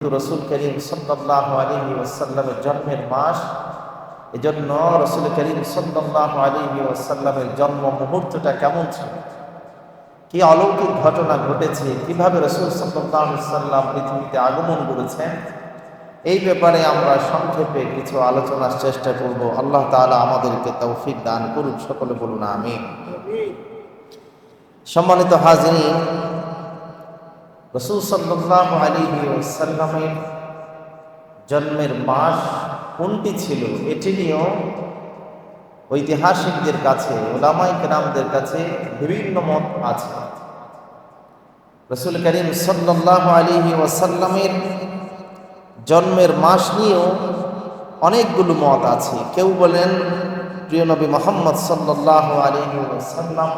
রসুল করিম সাল্লাল্লাহু আলাইহি ওয়াসাল্লামের জন্মের মাস। এজন্য রসুল করিম সাল্লাল্লাহু আলাইহি ওয়াসাল্লামের জন্ম মুহূর্তটা কেমন ছিল, কি অলৌকিক ঘটনা ঘটেছে, কিভাবে রসুল সাল্লাল্লাহু আলাইহি ওয়াসাল্লাম পৃথিবীতে আগমন করেছেন, এই ব্যাপারে আমরা সংক্ষেপে কিছু আলোচনার চেষ্টা করব। আল্লাহ তাআলা আমাদেরকে তৌফিক দান করুন, সকলে বলুন আমিন। সম্মানিত হাজিরিন, রাসূল সাল্লাল্লাহু আলাইহি ওয়াসাল্লামের জন্মের মাস কোনটি ছিল এটি নিয়েও ঐতিহাসিকদের কাছে, উলামায়ে কেরামদের কাছে বিভিন্ন মত আছে। রাসূল করিম সাল্লাল্লাহু আলাইহি ওয়াসাল্লামের জন্মের মাস নিয়েও অনেকগুলো মত আছে। কেউ বলেন প্রিয় নবী মুহাম্মদ সাল্লাল্লাহু আলাইহি ওয়াসাল্লাম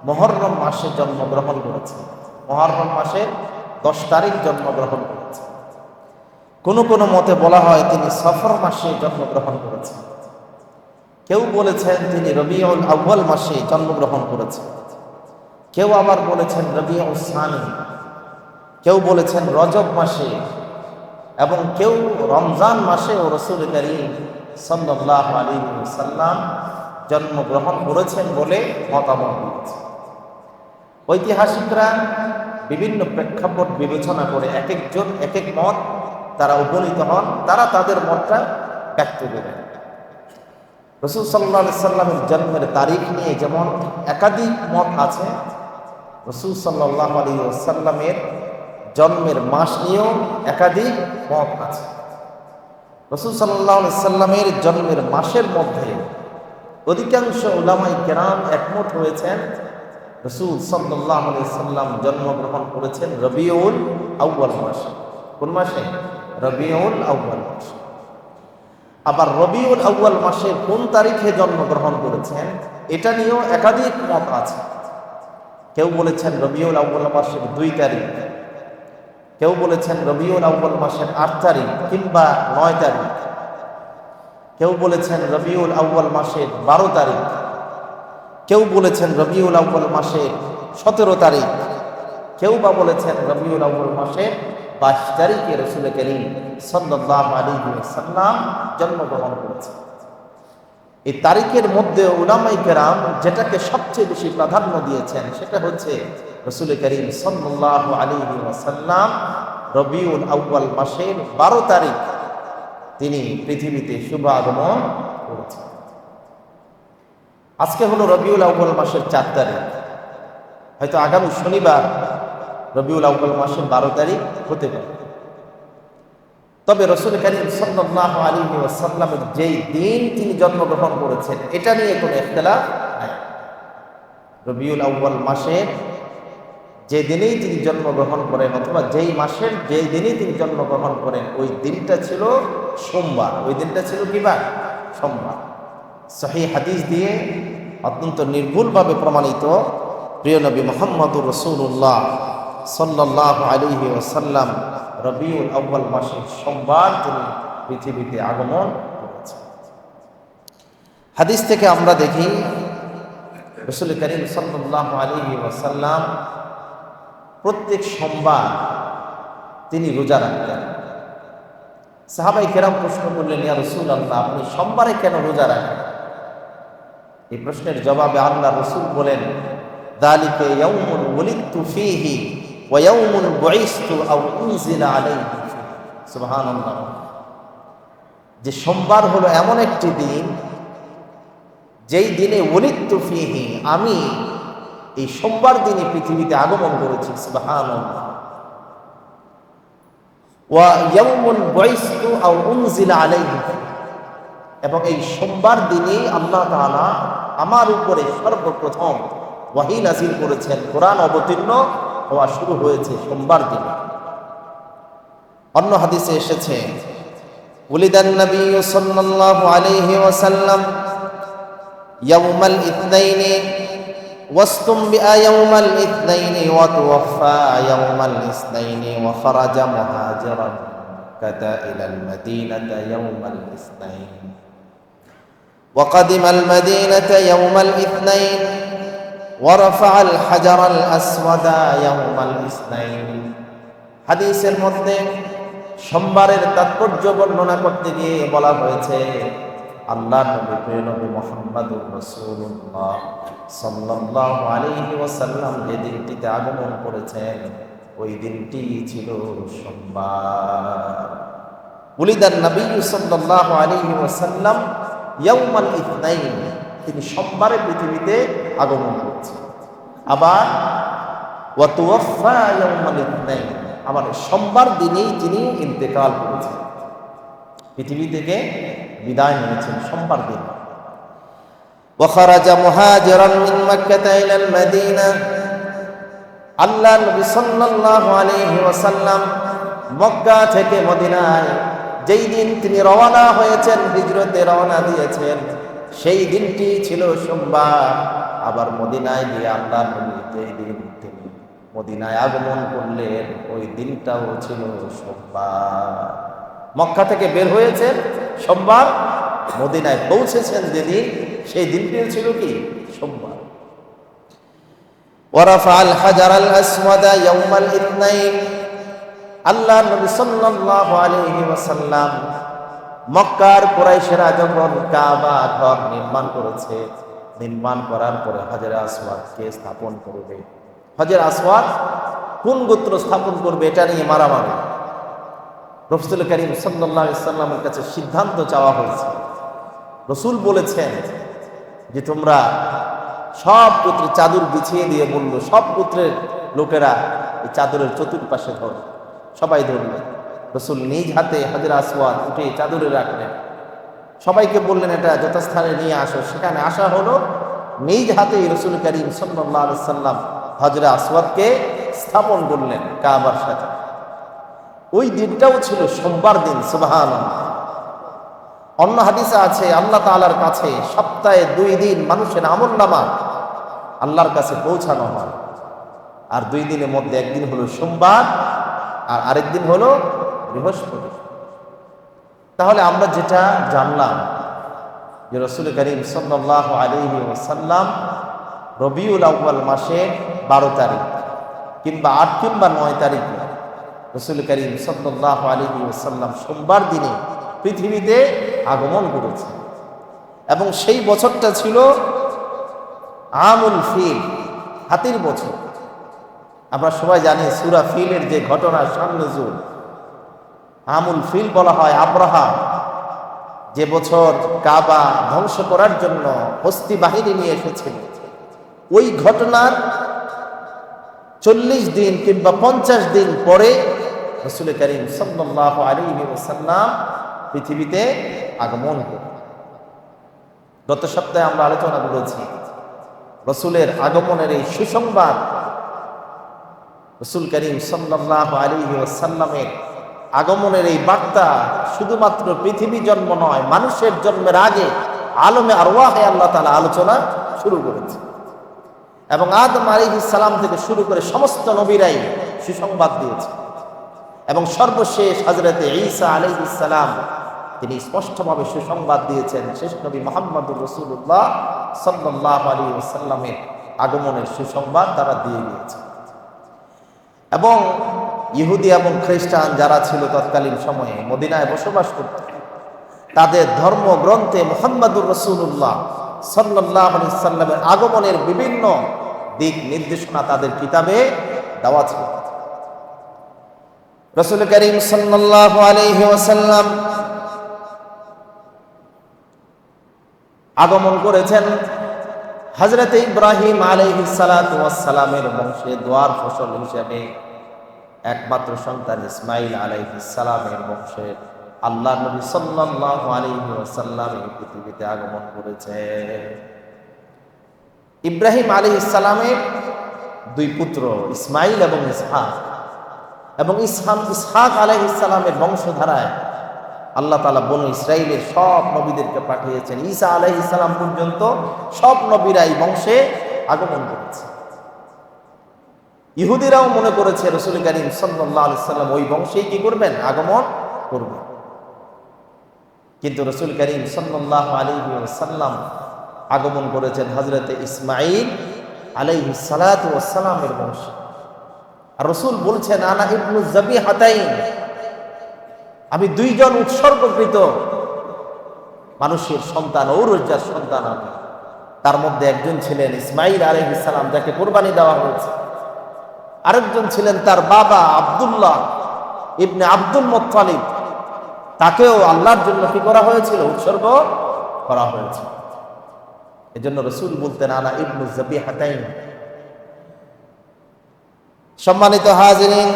মুহররম মাসে জন্মগ্রহণ করেছেন, মুহররম মাসের 10 তারিখ জন্মগ্রহণ করেছেন। কোনো কোনো মতে বলা হয় তিনি সফর মাসে জন্মগ্রহণ করেছেন। কেউ বলেছেন তিনি রবিউল আউয়াল মাসে জন্মগ্রহণ করেছেন, কেউ আবার বলেছেন রবিউল সানি, কেউ বলেছেন রজব মাসে, এবং কেউ রমজান মাসে ও রাসূল করিম সাল্লাল্লাহু আলাইহি ওয়াসাল্লাম জন্মগ্রহণ করেছেন বলে মতামত দিয়েছে। ঐতিহাসিকরা বিভিন্ন প্রেক্ষাপট বিবেচনা করে এক একজন এক এক মত তারা উপনীত হন, তারা তাদের মতটা ব্যক্ত করেন। রাসূল সাল্লাল্লাহু আলাইহি সাল্লামের জন্মের তারিখ নিয়ে যেমন একাধিক মত আছে, রাসূল সাল্লাল্লাহু আলাইহি ওয়াসাল্লামের জন্মের মাস নিয়েও একাধিক মত আছে। রাসূল সাল্লাল্লাহু আলাইহি সাল্লামের জন্মের মাসের মধ্যে অধিকাংশ উলামায়ে কেরাম একমত হয়েছেন রাসূল সাল্লাল্লাহু আলাইহি সাল্লাম জন্মগ্রহণ করেছেন রবিউল আউয়াল মাসে। কোন মাসে? রবিউল আউয়াল মাসে। আবার রবিউল আউয়াল মাসে কোন তারিখে জন্মগ্রহণ করেছেন এটা নিয়েও একাধিক মত আছে। কেউ বলেছেন রবিউল আউয়াল মাসের 2 তারিখ, কেউ বলেছেন রবিউল আউয়াল মাসের 8 তারিখ কিংবা 9 তারিখ, কেউ বলেছেন রবিউল আউয়াল মাসের 12 তারিখ, কেউ বলেছেন রবিউল আউয়াল মাসের 17 তারিখ, কেউ বা বলেছেন রবিউল আউয়াল মাসের 22 তারিখে রাসূল করিম সাল্লাল্লাহু আলাইহি ওয়াসাল্লাম জন্মগ্রহণ করেছেন। এই তারিখের মধ্যে উলামায়ে কেরাম যেটাকে সবচেয়ে বেশি প্রাধান্য দিয়েছেন সেটা হচ্ছে রাসূল করিম সাল্লাল্লাহু আলাইহি ওয়াসাল্লাম রবিউল আউয়াল মাসের 12 তারিখ তিনি পৃথিবীতে শুভ আগমন করেছেন। আজকে হলো রবিউল আউয়াল মাসের 4 তারিখ, হয়তো আগামী শনিবার রবিউল আউয়াল মাসের 12 তারিখ হতে পারে। তবে রাসূল করিম সাল্লাল্লাহু আলাইহি ওয়াসাল্লামের যেই দিন তিনি জন্মগ্রহণ করেছেন এটা নিয়ে কোনো ইখতিলাফ নাই। রবিউল আউয়াল মাসের যে দিনেই তিনি জন্মগ্রহণ করেন অথবা যেই মাসের যেই দিনেই তিনি জন্মগ্রহণ করেন ওই দিনটা ছিল সোমবার। ওই দিনটা ছিল কি বার? সোমবার। সহিহ হাদিস দিয়ে অত্যন্ত নির্ভুলভাবে প্রমাণিত প্রিয় নবী মুহাম্মদুর রাসূলুল্লাহ সাল্লাল্লাহু আলাইহি ওয়াসাল্লাম রবিউল আউয়াল মাসের সোমবার তিনি পৃথিবীতে আগমন করেছেন। হাদিস থেকে আমরা দেখি রাসূল করিম সাল্লাল্লাহু আলাইহি ওয়াসাল্লাম প্রত্যেক সোমবার তিনি রোজা রাখতেন। সাহাবায়ে কেরাম প্রশ্ন করলেন, ইয়া রাসূলুল্লাহ, আপনি সোমবারে কেন রোজা রাখেন? এই প্রশ্নের জবাবে আল্লাহ রাসূল বলেন, যালিকা ইয়াউমুন ওয়ালিদতু ফীহি ওয়া ইয়াউমুন বুইসতু আও উনজিলা আলাইহি। সুবহানাল্লাহ। যে সোমবার হলো এমন একটি দিন যেই দিনে ওয়ালিদতু ফীহি, আমি এই সোমবার দিনে পৃথিবীতে আগমন করেছি। সুবহানাল্লাহ। ওয়া ইয়াউমুন বুইসতু আও উনজিলা আলাইহি, এবং এই সোমবার দিনেই আল্লাহ তাআলা আমার উপরে সর্বপ্রথম ওয়াহী নাযিল করেছেন, কোরআন অবতীর্ণ হওয়া শুরু হয়েছে সোমবার দিনে। অন্য হাদিসে এসেছে, উলিদান নবী সাল্লাল্লাহু আলাইহি ওয়াসাল্লাম ইয়াউমাল ইথনাইনি ওয়াসতুমবিআ ইয়াউমাল ইথনাইনি ওয়া তুওয়াফা ইয়াউমাল ইসনাইনি ওয়া খারাজা মুহাজিরান কাতা ইলাল মাদিনাতা ইয়াউমাল ইসনাইন ওয়া কাদিমাল মাদিনাতা ইয়াউমাল ইথনাইন ওয়া রাফাআল হাজারাল আসওয়াদা ইয়াউমাল ইসনাইন। হাদিসের মধ্যে সোমবারের তাৎপর্য বর্ণনা করতে গিয়ে বলা হয়েছে আল্লাহর নবী প্রিয় নবী মুহাম্মদুর রাসূলুল্লাহ সাল্লাল্লাহু আলাইহি ওয়াসাল্লাম যে দিনটিতে আগমন করেছেন ওই দিনটি ছিল সোমবার। উলিদান নবী সাল্লাল্লাহু আলাইহি ওয়াসাল্লাম ইয়াউমাল ইথনাইন, তিনি সোমবারে পৃথিবীতে আগমন করেছেন। আবার ওয়া তুওয়াফা ইয়াউমাল ইথনাইন, আবার সোমবার দিনেই তিনি ইন্তেকাল করেছেন, পৃথিবী থেকে বিদায় নিয়েছেন সোমবার দিন। ওয়া খারাজা মুহাজিরান মিন মক্কা ইলাল মদিনা, আল্লাহ নবী সাল্লাল্লাহু আলাইহি ওয়াসাল্লাম মক্কা থেকে মদিনায় যেই দিন তিনি রওনা হয়েছেন, হিজরতে রওনা দিয়েছেন, সেই দিনটি ছিল সোমবার। আবার মদিনায় গিয়ে আল্লাহ নবী যেই দিন তিনি মদিনায় আগমন করলেন ওই দিনটাও ছিল সোমবার। মক্কা থেকে বের হয়েছেন সোমবার, মদিনায় পৌঁছেছেন যেদিন সেই দিনটিও ছিল কি সোমবার। ওয়ারাফা আল হাজার আল আসওয়াদা ইয়াউমাল ইথনাইন, আল্লাহ নবী সাল্লাল্লাহু আলাইহি ওয়াসাল্লাম মক্কার কুরাইশেরা যখন কাবা ঘর নির্মাণ করেছে, নির্মাণ করার পরে হাজারে আসওয়াদকে স্থাপন করবে। হাজার আসওয়াদ কোন গোত্র স্থাপন করবে এটা নিয়ে মারামারি। রাসূল করিম সাল্লাল্লাহু আলাইহি ওয়াসাল্লামের কাছে সিদ্ধান্ত চাওয়া হয়েছে। রাসূল বলেছেন যে তোমরা সব গোত্রে চাদর বিছিয়ে দিয়ে বলল, সব গোত্রের লোকেরা এই চাদরের চতুর্পাশে ধর, সবাই ধরল। রাসূল নিজ হাতে হাজরা আসওয়াদ উঠে চাদরে রাখলেন, সবাইকে বললেন এটা যথাস্থানে নিয়ে আসো। সেখানে আসা হলো, নিজ হাতে রাসূল করিম সাল্লাল্লাহু আলাইহি ওয়াসাল্লাম হাজরা আসওয়াদকে স্থাপন করলেন কাবার সাথে। ওই দিনটাও ছিল সোমবার দিন। সুবহানাল্লাহ। অন্য হাদিসে আছে আল্লাহ তাআলার কাছে সপ্তাহে 2 দিন মানুষের আমলনামা আল্লাহর কাছে পৌঁছানো হয়, আর 2 দিনের মধ্যে একদিন হলো সোমবার আর আরেক দিন হলো বৃহস্পতি। তাহলে আমরা যেটা জানলাম যে রাসূল করিম সাল্লাল্লাহু আলাইহি ওয়াসাল্লাম রবিউল আউয়াল মাসের 12 তারিখ কিংবা 8 কিংবা 9 তারিখে রাসূল করিম সাল্লাল্লাহু আলাইহি ওয়াসাল্লাম সোমবার দিনে পৃথিবীতে আগমন করেছেন। এবং সেই বছরটা ছিল আমুল ফিল, হাতির বছর। আমরা সবাই জানি সূরা ফিলের যে ঘটনা শান-নুজুল, আমুল ফিল বলা হয় আব্রাহা যে বছর কাবা ধ্বংস করার জন্য হস্তি বাহিনী নিয়ে এসেছিল, ওই ঘটনার 40 দিন কিংবা 50 দিন পরে রাসূল করিম সাল্লাল্লাহু আলাইহি ওয়াসাল্লাম পৃথিবীতে আগমন করেন। গত সপ্তাহে আমরা আলোচনা করেছি রাসূলের আগমনের এই সুসংবাদ, রাসূল করিম সাল্লাল্লাহু আলাইহি ওয়াসাল্লামের আগমনের এই বার্তা শুধুমাত্র পৃথিবী জন্ম নয়, মানুষের জন্মের আগে আলমে আরওয়াহে আল্লাহ তাআলা আলোচনা শুরু করেছে। এবং আদম আলাইহিস সালাম থেকে শুরু করে সমস্ত নবীরাই সুসংবাদ দিয়েছে। এবং সর্বশেষ হযরতে ঈসা আলাইহিস সালাম তিনি স্পষ্টভাবে সুসংবাদ দিয়েছেন। শেষ নবী মুহাম্মদুর রাসূলুল্লাহ সাল্লাল্লাহু আলাইহি ওয়াসাল্লামের আগমনের সুসংবাদ তারা দিয়ে গিয়েছে। এবং ইহুদি এবং খ্রিস্টান যারা ছিল তৎকালীন সময়ে মদিনায় বসবাস করত, তাদের ধর্মগ্রন্থে মুহাম্মদুর রাসূলুল্লাহ সাল্লাল্লাহু আলাইহি ওয়াসাল্লামের আগমনের বিভিন্ন দিক নির্দেশনা তাদের কিতাবে দেওয়া ছিল। রাসূল করিম সাল্লাল্লাহু আলাইহি ওয়াসাল্লাম আগমন করেছেন হযরত ইব্রাহিম আলাইহিস সালাতু ওয়াস সালামের বংশে দোয়ার ফসল হিসেবে একমাত্র সন্তান ইসমাঈল আলাইহিস সালামের বংশে আল্লাহ নবী সাল্লাল্লাহু আলাইহি ওয়াসাল্লাম এই পৃথিবীতে আগমন করেছে। ইব্রাহিম আলাইহিস সালামের 2 পুত্র ইসমাঈল এবং ইসহাক, এবং ইসহাক আলাইহিস সালামের বংশধারায় আল্লাহ তাআলা বনু ইসরাইলের সব নবীদেরকে পাঠিয়েছেন। ঈসা আলাইহিস সালাম পর্যন্ত সব নবীরা এই বংশে আগমন করেছে। ইহুদিরাও মনে করেছে রাসূল করিম সাল্লাল্লাহু আলাইহি সাল্লাম ওই বংশেই কি করবেন, আগমন করবেন। কিন্তু রাসূল করিম সাল্লাল্লাহু আলাইহি ওয়াসাল্লাম আগমন করেছেন হযরতে ইসমাঈল আলাইহিস সালাতু ওয়াস সালামের বংশে। আর রাসূল বলছেন আনা ইবনু যাবিহাতাইন, আমি দুইজন উৎসর্গকৃত মানুষের সন্তান, ঔরজার সন্তান আমি। তার মধ্যে একজন ছিলেন ইসমাইল আলাইহিস সালাম, যাকে কোরবানি দেওয়া হয়েছে। আরেকজন ছিলেন তার বাবা আব্দুল্লাহ ইবনে আব্দুল মুত্তালিব, তাকেও আল্লাহর জন্য কি করা হয়েছিল? উৎসর্গ করা হয়েছে। এজন্য রাসূল বলতেন আনা ইবনু যাবিহাতাইন। সম্মানিত হাজিরিন,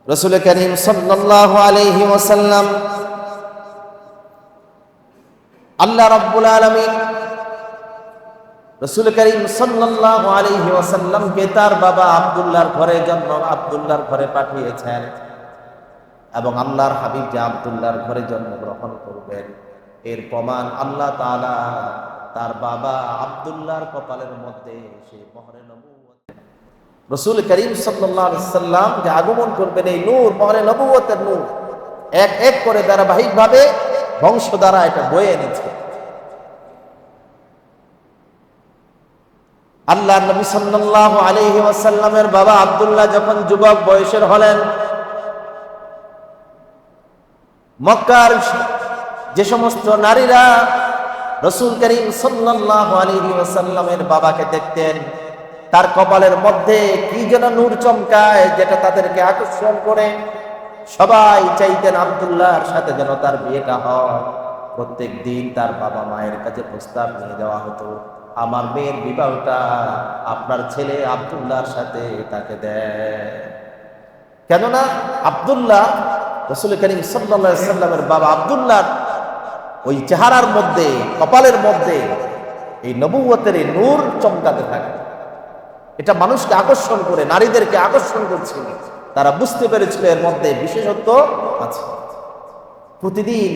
রাসূল করিম সাল্লাল্লাহু আলাইহি ওয়াসাল্লাম, আল্লাহ রাব্বুল আলামিন রাসূল করিম সাল্লাল্লাহু আলাইহি ওয়াসাল্লামকে তার বাবা আব্দুল্লাহর ঘরে আব্দুল্লাহর ঘরে পাঠিয়েছেন, এবং আল্লাহর হাবিব যে আব্দুল্লাহর ঘরে জন্মগ্রহণ করবেন এর প্রমাণ আল্লাহ তাআলা তার বাবা আব্দুল্লাহর কপালের মধ্যে সেই মোহরে নবুয়ত, রাসূল করিম সাল্লাল্লাহু আলাইহি ওয়াসাল্লাম যে আগমন করবেন, এই নূর, মোহরে নবুয়তের নূর এক এক করে ধারাবাহিকভাবে বংশ দ্বারা এটা বয়ে এনেছে। আল্লাহ নবী সাল্লাল্লাহু আলাইহি ওয়াসাল্লামের বাবা আব্দুল্লাহ যখন যুবক বয়সের হলেন, মক্কার যে সমস্ত নারীরা রাসূল করিম সাল্লাল্লাহু আলাইহি ওয়াসাল্লামের বাবাকে দেখতেন, তার কপালের মধ্যে কি যেন নূর চমকায়, যেটা তাদেরকে আকর্ষণ করে সবাই চাইতেন আব্দুল্লাহর সাথে যেন তার বিয়েটা হয়। প্রত্যেক দিন তার বাবা মায়ের কাছে প্রস্তাব নিয়ে যাওয়া হতো, আমার মেয়ের বিবাহটা আপনার ছেলে আব্দুল্লাহর সাথে তাকে দেয়। কেননা আব্দুল্লাহ, রাসূল করিম সাল্লাল্লাহু আলাইহি ওয়াসাল্লামের বাবা আব্দুল্লাহর ওই চেহারার মধ্যে, কপালের মধ্যে এই নবুয়তের এই নূর চমকাতে থাকে। এটা মানুষকে আকর্ষণ করে, নারীদেরকে আকর্ষণ করছিল। তারা বুঝতে পেরেছিল এর মধ্যে বিশেষত্ব আছে। প্রতিদিন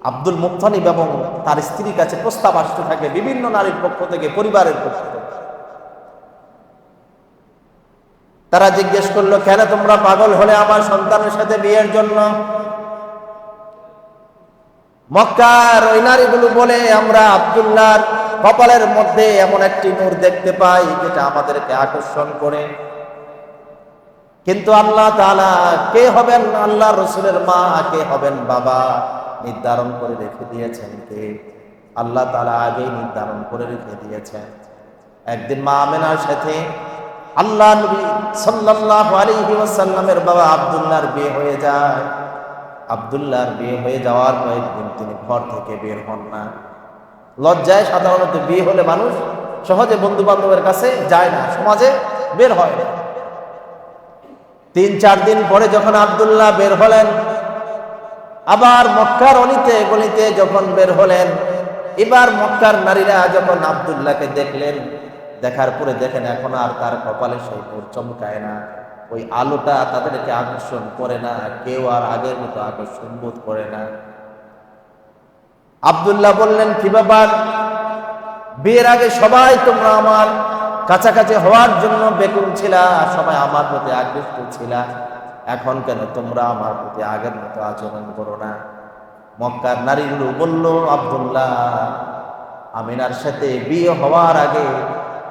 আব্দুল মুত্তালিব এবং তার স্ত্রীর কাছে প্রস্তাব আসতে থাকে বিভিন্ন নারীর পক্ষ থেকে, পরিবারের পক্ষ থেকে। তারা জিজ্ঞেস করলো, কেন তোমরা পাগল হলে আমার সন্তানের সাথে বিয়ের জন্য? মক্কার ওই নারীগুলো বলে, আমরা আব্দুল্লাহর কপালের মধ্যে এমন একটি নূর দেখতে পাই যেটা আমাদেরকে আকর্ষণ করে। কিন্তু আল্লাহ তাআলা কে হবেন আল্লাহ রাসূলের মা, কে হবেন বাবা, নির্ধারণ করে রেখে দিয়েছেন কে? আল্লাহ তাআলা আগেই নির্ধারণ করে রেখে দিয়েছেন। একদিন মা আমেনার সাথে আল্লাহ নবী সাল্লাল্লাহু আলাইহি ওয়াসাল্লামের বাবা আব্দুল্লাহর বিয়ে হয়ে যায়। আব্দুল্লাহর বিয়ে হয়ে যাওয়ার কয়েকদিন তিনি ঘর থেকে বের হন না। লজ্জায় সাধারণত বিয়ে হলে মানুষ সহজে বন্ধু বান্ধবের কাছে যায় না, সমাজে বের হয় না। ৩-৪ দিন পরে যখন আব্দুল্লাহ বের হলেন, আবার মক্কার অলিতে গলিতে যখন বের হলেন, এবার মক্কার নারীরা যখন আব্দুল্লাহকে দেখলেন, দেখার পরে দেখেন এখন আর তার কপালে সেই নূর চমকায় না, ওই আলোটা তাদেরকে আকর্ষণ করে না, কেউ আর আগের মতো আকর্ষণ বোধ করে না। আব্দুল্লাহ বললেন, কি ব্যাপার? বিয়ের আগে সবাই তোমরা আমার কাছাকাছি হওয়ার জন্য বেকুল ছিলা, সবাই আমার প্রতি আকৃষ্ট ছিলা, এখন কেন তোমরা আমার প্রতি আগের মতো আচরণ করো না? মক্কার নারীগুলো বলল, আব্দুল্লাহ, আমিনার সাথে বিয়ে হওয়ার আগে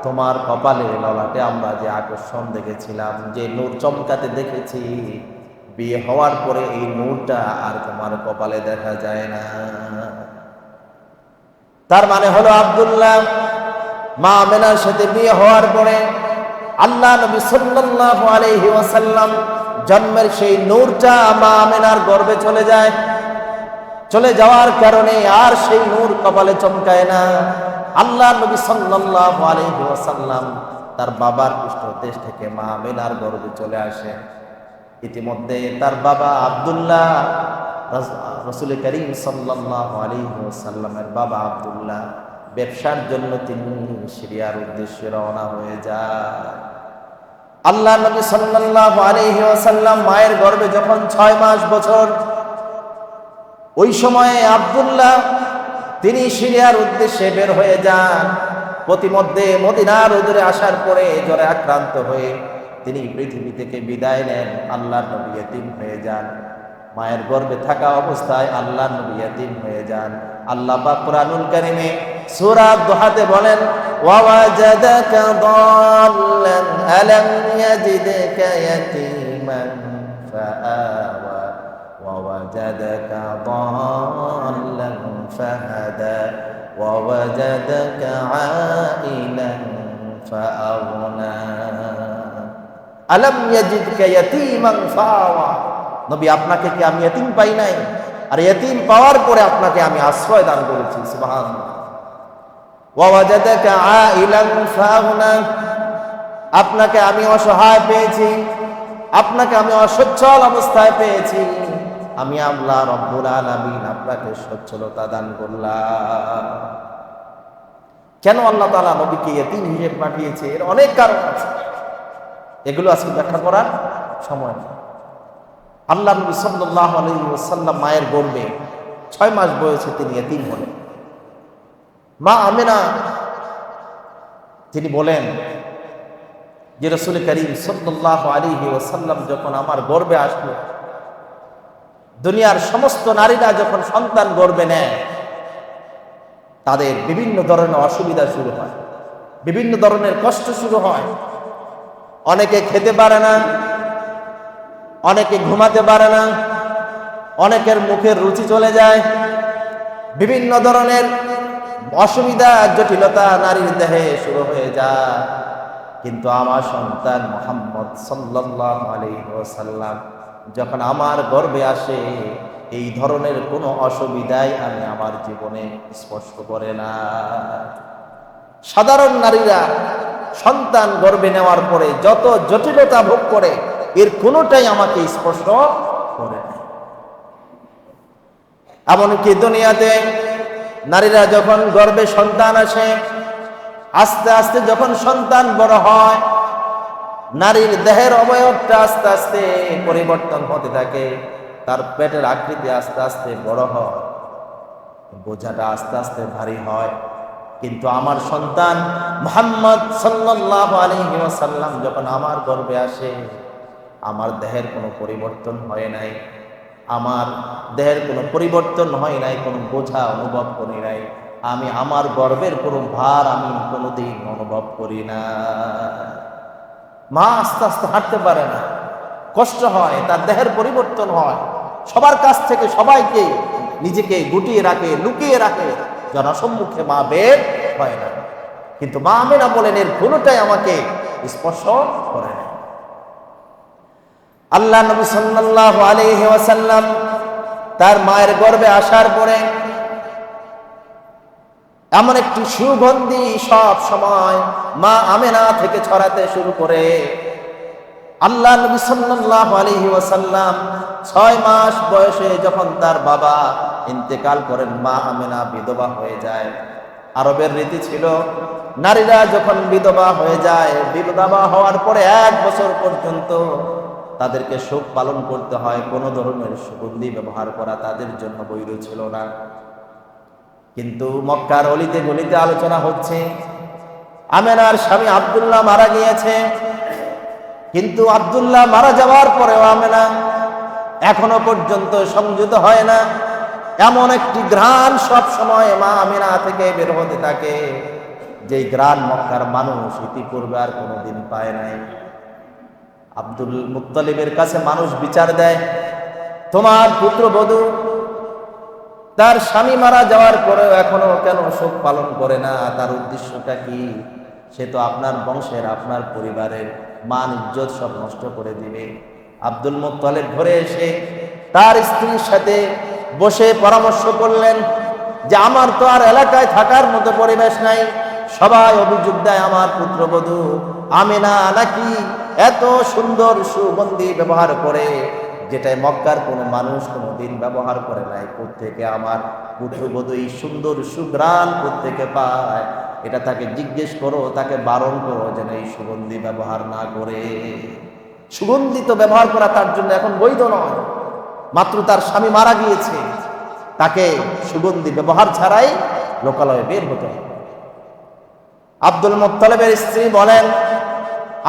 তোমার কপালে ললাটে আমরা যে আকর্ষণ দেখেছিলাম, যে নূর চমকাতে দেখেছি, বিয়ে হওয়ার পরে এই নূরটা আর তোমার কপালে দেখা যায় না। তার মানে হলো আব্দুল্লাহ মা আমেনার সাথে বিয়ে হওয়ার পরে আল্লাহ নবী সাল্লাল্লাহু আলাইহি ওয়াসাল্লাম জন্মের সেই নূরটা মা আমেনার গর্ভে চলে যায়। চলে যাওয়ার কারণে আর সেই নূর কপালে চমকায় না। আল্লাহ নবী সাল্লাল্লাহু আলাইহি ওয়াসাল্লাম তার বাবার পৃষ্ঠদেশ থেকে মা আমেনার গর্ভে চলে আসে। ইতিমধ্যে তার বাবা আব্দুল্লাহ, রাসূল করিম সাল্লাল্লাহু আলাইহি ওয়াসাল্লামের বাবা আব্দুল্লাহ ব্যবসার জন্য তিনি সিরিয়ার উদ্দেশ্যে রওনা হয়ে যায়। আল্লাহ নবী সাল্লাল্লাহু আলাইহি ওয়াসাল্লাম মায়ের গর্ভে যখন 6 মাস বছর, ওই সময়ে আব্দুল্লাহ তিনি সিরিয়ার উদ্দেশ্যে বের হয়ে যান। প্রতিমধ্যে মদিনার উদরে আসার পরে জ্বরে আক্রান্ত হয়ে তিনি পৃথিবী থেকে বিদায় নেন। আল্লাহর নবী ইতিম হয়ে যান। মায়ের গর্ভে থাকা অবস্থায় আল্লাহর নবী ইতিম হয়ে যান। আল্লাহ পাক কুরআনুল কারীমে সূরা দুহাতে বলেন, ওয়াওয়াজাদাকা দাল্লান আলাম ইয়াজিদকা ইয়াতীমান فآوى ووجدك ضالا فهدى ووجدك عائلا فأغنى ألم يجدك يتيما فآوى নবী আপনাকে কি আমি ইতিম পাই নাই? আর ইতিম পাওয়ার পরে আপনাকে আমি আশ্রয় দান করেছি। সুবহানাল্লাহ। ওয়া ওয়াজাদাকা আইলান ফাগনা, আপনাকে আমি অসহায় পেয়েছি, আপনাকে আমি অসচ্ছল অবস্থায় পেয়েছি, আমি আল্লাহ রব্বুল আলামিন আপনাকে সচ্ছলতা দান করলাম। কেন আল্লাহ তাআলা নবীকে ইতিম হিসেবে পাঠিয়েছে? এর অনেক কারণ আছে, এগুলো আজকে ব্যাখ্যা করার সময় নেই। আল্লাহ নবী সাল্লাল্লাহু আলাইহি ওয়াসাল্লাম মায়ের গর্ভে 6 মাস বয়সে তিনি ইতিম হলেন। মা আমেনা তিনি বলেন যে রাসূল করিম সাল্লাল্লাহু আলাইহি ওয়াসাল্লাম যখন আমার গর্ভে আসলো, দুনিয়ার সমস্ত নারীরা যখন সন্তান গর্ভে নেয় তাদের বিভিন্ন ধরনের অসুবিধা শুরু হয়, বিভিন্ন ধরনের কষ্ট শুরু হয়। অনেকে খেতে পারে না, অনেকে ঘুমাতে পারে না, অনেকের মুখের রুচি চলে যায়, বিভিন্ন ধরনের অসুবিধা জটিলতা নারীর দেহে শুরু হয়ে যায়। কিন্তু আমার সন্তান মুহাম্মদ সাল্লাল্লাহু আলাইহি ওয়াসাল্লাম যখন আমার গর্ভে আসে, এই ধরনের কোনো অসুবিধাই আমি আমার জীবনে স্পর্শ করে না। সাধারণ নারীরা সন্তান গর্ভে নেওয়ার পরে যত জটিলতা ভোগ করে, এর কোনোটাই আমাকে স্পর্শ করে না। এমনকি দুনিয়াতে নারীরা যখন গর্ভে সন্তান আসে, আস্তে আস্তে যখন সন্তান বড় হয়, নারীর দেহের অবয়বটা আস্তে আস্তে পরিবর্তন হতে থাকে, তার পেটের আকৃতি আস্তে আস্তে বড় হয়, বোঝাটা আস্তে আস্তে ভারী হয়। কিন্তু আমার সন্তান মুহাম্মদ সাল্লাল্লাহু আলাইহি ওয়াসাল্লাম যখন আমার গর্ভে আসে, আমার দেহের কোনো পরিবর্তন হয় নাই, আমার দেহের কোনো পরিবর্তন হয় নাই, কোনো বোঝা অনুভব করি নাই। আমি আমার গর্বের কোনো ভার আমি কোনোদিন অনুভব করি না। মা আস্তে আস্তে হাঁটতে পারে না, কষ্ট হয়, তার দেহের পরিবর্তন হয়, সবার কাছ থেকে সবাইকে নিজেকে গুটিয়ে রাখে, লুকিয়ে রাখে, জনসম্মুখে মা বের হয় না। কিন্তু মা আমেনা বলেন এর কোনোটাই আমাকে স্পর্শ করে না। আল্লাহ নবী সাল্লাল্লাহু আলাইহি ওয়াসাল্লাম তার মায়ের গর্ভে আসার পরে এমন একটি সুগন্ধি সব সময় মা আমেনা থেকে ছড়াতে শুরু করে। আল্লাহ নবী সাল্লাল্লাহু আলাইহি ওয়াসাল্লাম 6 মাস বয়সে যখন তার বাবা ইন্তেকাল করেন, মা আমেনা বিধবা হয়ে যায়। আরবের রীতি ছিল, নারীরা যখন বিধবা হয়ে যায়, বিধবা হওয়ার পরে 1 বছর পর্যন্ত তাদেরকে শোক পালন করতে হয়। কোনো ধরনের সুগন্ধি ব্যবহার করা তাদের জন্য বৈধ ছিল না। কিন্তু মক্কার অলিতে গলিতে আলোচনা হচ্ছে, আমেনার স্বামী আব্দুল্লাহ মারা গিয়েছে, কিন্তু আব্দুল্লাহ মারা যাওয়ার পরেও আমেনা এখনো পর্যন্ত সংযত হয় না। এমন একটি ঘ্রাণ সব সময় মা আমেনা থেকে বের হতে থাকে, যে ঘ্রাণ মক্কার মানুষ ইতিপূর্বে আর কোনোদিন পায় নাই। আব্দুল মুত্তালিবের কাছে মানুষ বিচার দেয়, তোমার পুত্রবধূ তার স্বামী মারা যাওয়ার পরেও এখনো কেন শোক পালন করে না? তার উদ্দেশ্যটা কি? সে তো আপনার বংশের, আপনার পরিবারের মান ইজ্জত সব নষ্ট করে দিবে। আব্দুল মুত্তালিব ঘরে এসে তার স্ত্রীর সাথে বসে পরামর্শ করলেন যে আমার তো আর এলাকায় থাকার মতো পরিবেশ নাই, সবাই অভিযোগ দেয় আমার পুত্রবধূ আমেনা নাকি এত সুন্দর সুগন্ধি ব্যবহার করে, যেটাই মক্কার কোনো মানুষ কোনোদিন ব্যবহার করে নাই। কোত্থেকে আমার পুত্রবধূ এই সুন্দর সুঘ্রাণ কোত্থেকে পায়? এটা তাকে জিজ্ঞেস করো, তাকে বারণ করো যেন এই সুগন্ধি ব্যবহার না করে। সুগন্ধি তো ব্যবহার করা তার জন্য এখন বৈধ নয়, মাত্র তার স্বামী মারা গিয়েছে, তাকে সুগন্ধি ব্যবহার ছাড়াই লোকালয়ে বের হতে হবে। আব্দুল মুত্তালিবের স্ত্রী বলেন,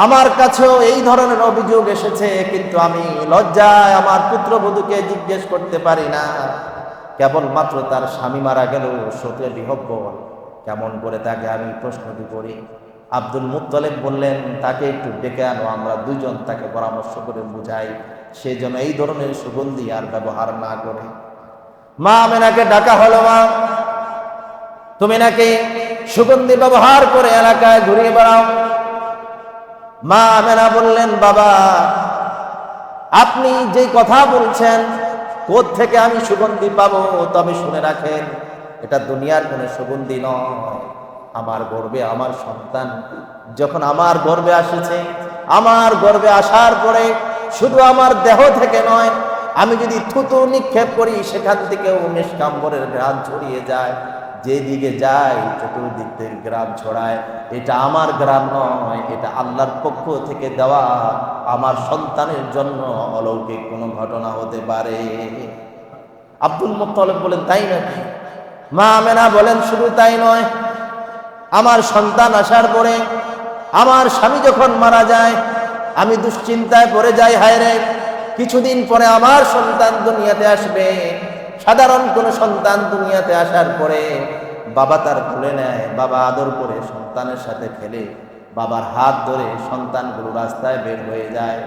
আমার কাছেও এই ধরনের অভিযোগ এসেছে, কিন্তু আমি লজ্জায় আমার পুত্রবধূকে জিজ্ঞেস করতে পারি না। কেবলমাত্র তার স্বামী মারা গেল, শোকে বিহ্বল, কেমন করে তাকে আমি প্রশ্নটি করি? আব্দুল মুত্তালিব বললেন, তাকে একটু ডেকে আনো, আমরা দুইজন তাকে পরামর্শ করে বুঝাই। সে যেন এই ধরনের সুগন্ধি আর ব্যবহার না করে। মা আমেনাকে ডাকা হলো, মা তুমি নাকি সুগন্ধি ব্যবহার করে এলাকায় ঘুরিয়ে বেড়াও। মা আমেনা বললেন, বাবা আপনি যে কথা বলছেন কোত্থেকে আমি সুগন্ধি পাবো? তবে শুনে রাখেন, এটা দুনিয়ার কোনো সুগন্ধি নয়। আমার গর্ভে আমার সন্তান যখন আমার গর্ভে আসেছে, আমার গর্ভে আসার পরে শুধু আমার দেহ থেকে নয়, আমি যদি থুতু নিক্ষেপ করি সেখান থেকেও নিষ্কাম্বরের ঘ্রাণ ছড়িয়ে যায়। যেদিকে যায় চতুর্দিক থেকে গ্রাম ছড়ায়। এটা আমার গ্রাম নয়, এটা আল্লাহর পক্ষ থেকে দেওয়া আমার সন্তানের জন্য অলৌকিক কোনো ঘটনা হতে পারে। আব্দুল মুত্তালিব বলেন, তাই নাকি? মা আমেনা বলেন, শুধু তাই নয়, আমার সন্তান আসার পরে আমার স্বামী যখন মারা যায় আমি দুশ্চিন্তায় পড়ে যাই, হায় রে কিছুদিন পরে আমার সন্তান দুনিয়াতে আসবে। সাধারণ কোন সন্তান দুনিয়াতে আসার পরে বাবা তার কোলে নেয়, বাবা আদর করে সন্তানের সাথে খেলে, বাবার হাত ধরে সন্তানগুলো রাস্তায় বের হয়ে যায়।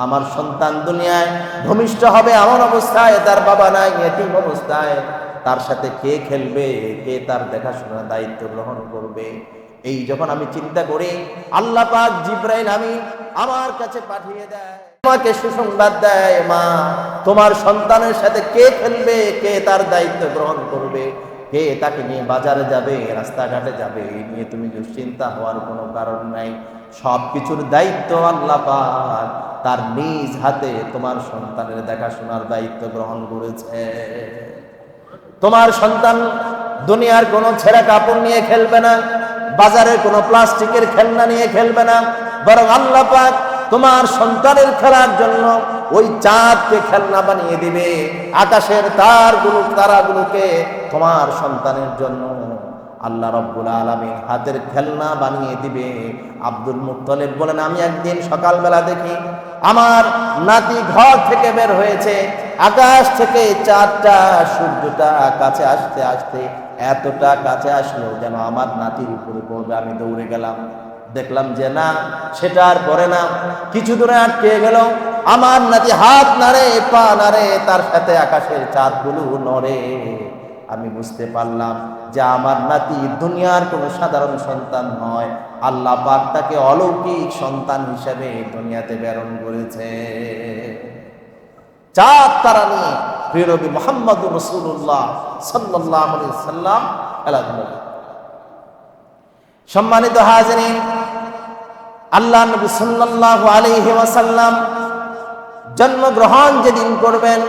আমার সন্তান দুনিয়ায় ভূমিষ্ঠ হবে এমন অবস্থায়, তার বাবা নাই, এতিম অবস্থায়, তার সাথে কে খেলবে, কে তার দেখাশোনার দায়িত্ব গ্রহণ করবে? এই যখন আমি চিন্তা করি, আল্লাহ পাক জিবরাইল আমিন আমার কাছে পাঠিয়ে দেয়, আমাকে সুসংবাদ দেয়, মা তোমার সন্তানের সাথে কে খেলবে, কে তার দায়িত্ব গ্রহণ করবে, কে তাকে নিয়ে বাজারে যাবে, রাস্তাঘাটে যাবে, এই নিয়ে তুমি দুশ্চিন্তা হওয়ার কোনো কারণ নাই। সবকিছুর দায়িত্ব আল্লাহ পাক তার নিজ হাতে তোমার সন্তানের দেখাশোনার দায়িত্ব গ্রহণ করেছে। তোমার সন্তান দুনিয়ার কোনো ছেঁড়া কাপড় নিয়ে খেলবে না, বাজারের কোনো প্লাস্টিকের খেলনা নিয়ে খেলবে না, বরং আল্লাহ পাক তোমার সন্তানের খেলার জন্য ওই চাঁদকে খেলনা বানিয়ে দিবে, আকাশের তারাগুলোকে তোমার সন্তানের জন্য আল্লাহ রাব্বুল আলামিন হাতের খেলনা বানিয়ে দিবে। আব্দুল মুত্তালিব বলেন, আমি একদিন সকালবেলা দেখি আমার নাতি ঘর থেকে বের হয়েছে, আকাশ থেকে চাঁদটা সূর্যটা কাছে আসতে আসতে এতটা কাছে আসলো যেন আমার নাতির উপরে পড়বে। আমি দৌড়ে গেলাম, দেখলাম যে না, সেটা আর পরে না, কিছু দূরে আটকে গেল। আমার নাতি হাত নাড়ে, পা নাড়ে, তার সাথে আকাশের চাঁদগুলো নড়ে। আমি বুঝতে পারলাম যে আমার নাতি দুনিয়ার কোনো সাধারণ সন্তান নয়, আল্লাহ পাক তাকে অলৌকিক সন্তান হিসেবে দুনিয়াতে প্রেরণ করেছে। চাঁদ তারা নিয়ে প্রিয় নবী মুহাম্মদুর রাসূলুল্লাহ সাল্লাল্লাহু আলাইহি সাল্লাম খেলাধুলা। সম্মানিত হাজিরিন, আল্লাহ নবী সাল্লাল্লাহু আলাইহি ওয়াসাল্লাম জন্মগ্রহণ যেদিন করবেন,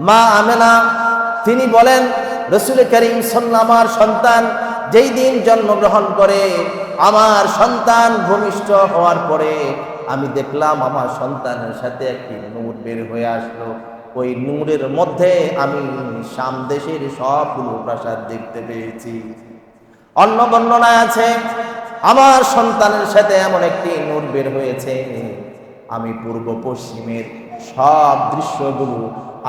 মা আমেনা তিনি বলেন, রাসূল করিম সাল্লাল্লাহু আমার সন্তান যেই দিন জন্মগ্রহণ করে, আমার সন্তান ভূমিষ্ঠ হওয়ার পরে আমি দেখলাম আমার সন্তানের সাথে একটি নূর বের হয়ে আসলো। ওই নূরের মধ্যে আমি শাম দেশের সবগুলো প্রাসাদ দেখতে পেয়েছি। অন্য বর্ণনায় আছে আমার সন্তানের সাথে এমন একটি নূর বের হয়েছে, আমি পূর্ব পশ্চিমের সব দৃশ্যগুলো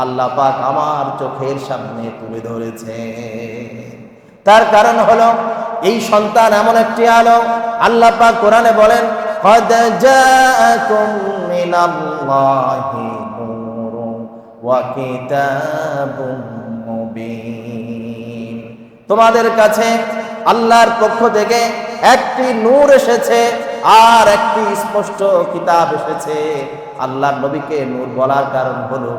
আল্লাহ পাক আমার চোখের সামনে তুলে ধরেছে। তার কারণ হলো এই সন্তান এমন একটি আলো। আল্লাহ পাক কোরআনে বলেন, قد جاءكم من الله نور وكتاب مبين, তোমাদের কাছে আল্লাহর পক্ষ থেকে একটি নূর এসেছে আর একটি স্পষ্ট কিতাব এসেছে। আল্লাহর নবীকে নূর বলার কারণ হলো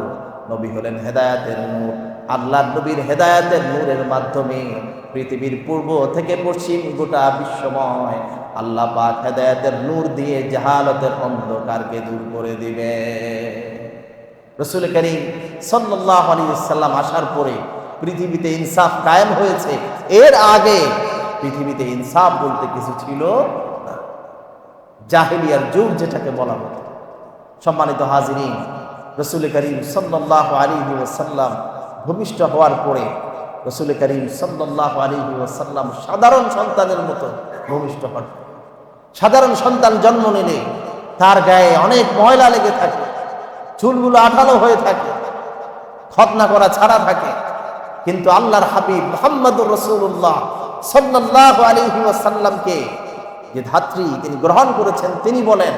নবী হলেন হেদায়েতের নূর। আল্লাহর নবীর হেদায়েতের নূরের মাধ্যমে পৃথিবীর পূর্ব থেকে পশ্চিম গোটা বিশ্বময় আল্লাহ পাক হেদায়েতের নূর দিয়ে জাহালতের অন্ধকারকে দূর করে দিবে। রাসূল করিম সাল্লাল্লাহু আলাইহি ওয়াসাল্লাম আসার পরে পৃথিবীতে ইনসাফ কায়েম হয়েছে। এর আগে পৃথিবীতে ইনসাফ বলতে কিছু ছিল না, জাহেলিয়ার যুগ যেটাকে বলা হতো। সম্মানিত হাজিরিন, রাসূল করিম সাল্লাল্লাহু আলাইহি ওয়াসাল্লাম ভূমিষ্ঠ হওয়ার পরে রাসূল করিম সাল্লাল্লাহু আলাইহি ওয়াসাল্লাম সাধারণ সন্তানের মতো ভূমিষ্ঠ হন। সাধারণ সন্তান জন্ম নিলে তার গায়ে অনেক ময়লা লেগে থাকে, চুলগুলো আঠালো হয়ে থাকে, খতনা করা ছাড়া থাকে। কিন্তু আল্লাহর হাবিব মুহাম্মদুর রাসূলুল্লাহ সাল্লাল্লাহু আলাইহি ওয়াসাল্লামকে যে ধাত্রী তিনি গ্রহণ করেছেন, তিনি বলেন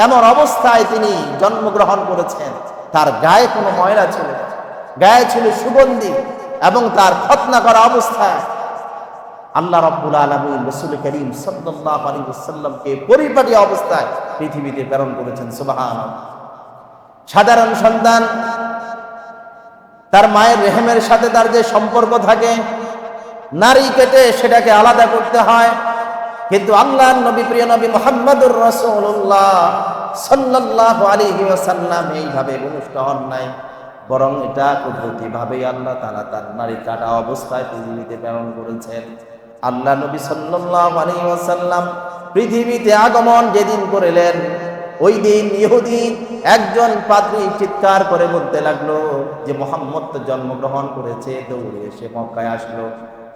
এমন অবস্থায় তিনি জন্মগ্রহণ করেছেন, তার গায়ে কোনো ময়লা ছিল না, গায়ে ছিল সুগন্ধি, এবং তার খতনা করা অবস্থায় আল্লাহ রাব্বুল আলামিন রাসূল করিম সাল্লাল্লাহু আলাইহি ওয়াসাল্লামকে পরিপাটি অবস্থায় পৃথিবীতে প্রেরণ করেছেন। সুবহানাল্লাহ। সাধারণ সন্তান তার মায়ের রেহেমের সাথে তার যে সম্পর্ক থাকে, নারী কেটে সেটাকে আলাদা করতে হয়, কিন্তু আল্লাহর নবী প্রিয় নবী মুহাম্মদুর রাসূলুল্লাহ সাল্লাল্লাহু আলাইহি ওয়াসাল্লাম এইভাবে ভূমিষ্ঠ হন নাই, বরং এটা কুদরতিভাবেই আল্লাহ তাআলা তার নারী কাটা অবস্থায় পৃথিবীতে প্রেরণ করেছেন। আল্লাহ নবী সাল্লাল্লাহু আলাইহি ওয়াসাল্লাম পৃথিবীতে আগমন যেদিন করলেন, ওই দিন ইহুদি একজন পাদ্রী চিৎকার করে বলতে লাগলো যে মুহাম্মদ তো জন্মগ্রহণ করেছে। দৌড়ে এসে মক্কায় আসলো,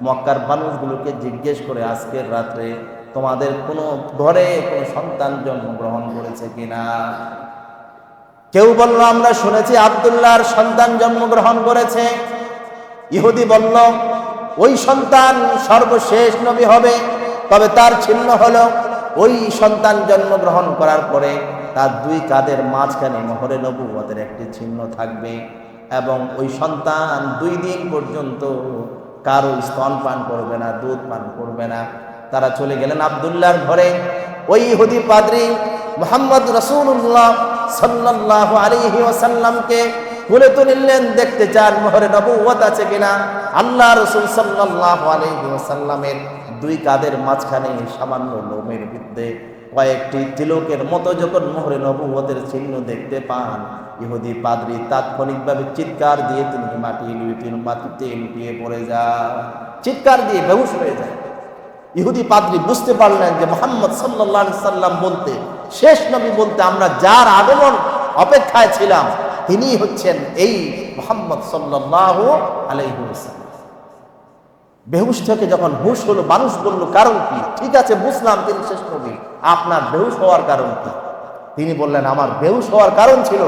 মক্কার মানুষগুলোকে জিজ্ঞেস করে আজকের রাত্রে তোমাদের কোনো ঘরে কোনো সন্তান জন্মগ্রহণ করেছে কিনা। কেউ বলল আমরা শুনেছি আব্দুল্লাহর সন্তান জন্মগ্রহণ করেছে। ইহুদি বলল ওই সন্তান সর্বশেষ নবী হবে, তবে তার চিহ্ন হলো ওই সন্তান জন্মগ্রহণ করার পরে তার দুই কাঁধের মাঝখানে মোহরে নবুয়তের একটি চিহ্ন থাকবে, এবং ওই সন্তান 2 দিন পর্যন্ত কারো স্তন পান করবে না, দুধ পান করবে না। তারা চলে গেলেন আব্দুল্লাহর ঘরে। ওই ইহুদি পাদ্রী মুহাম্মদ রাসূলুল্লাহ সাল্লাল্লাহু আলাইহি ওয়াসাল্লামকে কোলে তুললেন, দেখতে চান মোহরে নবুয়ত আছে কিনা। আল্লাহ রাসূল সাল্লাল্লাহু আলাইহি ওয়াসাল্লামের 2 কাঁধের মাঝখানে সামান্য লোমের মধ্যে কয়েকটি তিলকের মতো যখন মোহরে নবুয়তের চিহ্ন দেখতে পান, ইহুদি পাদ্রী তাৎক্ষণিকভাবে চিৎকার দিয়ে তিনি মাটিতে লুটিয়ে পড়ে যান, চিৎকার দিয়ে বেহুশ হয়ে যায়। ইহুদি পাদ্রী বুঝতে পারলেন যে মুহাম্মদ সাল্লাল্লাহু আলাইহি সাল্লাম বলতে, শেষ নবী বলতে আমরা যার আগমন অপেক্ষায় ছিলাম তিনি হচ্ছেন এই মুহাম্মদ সাল্লাল্লাহু আলাইহি ওয়াসাল্লাম। বেহুশ থেকে যখন হুশ হলো, মানুষ বলল কারণ কি? ঠিক আছে বুঝলাম তিনি শেষ নবী, আপনার বেহুশ হওয়ার কারণ কি? তিনি বললেন আমার বেহুশ হওয়ার কারণ ছিল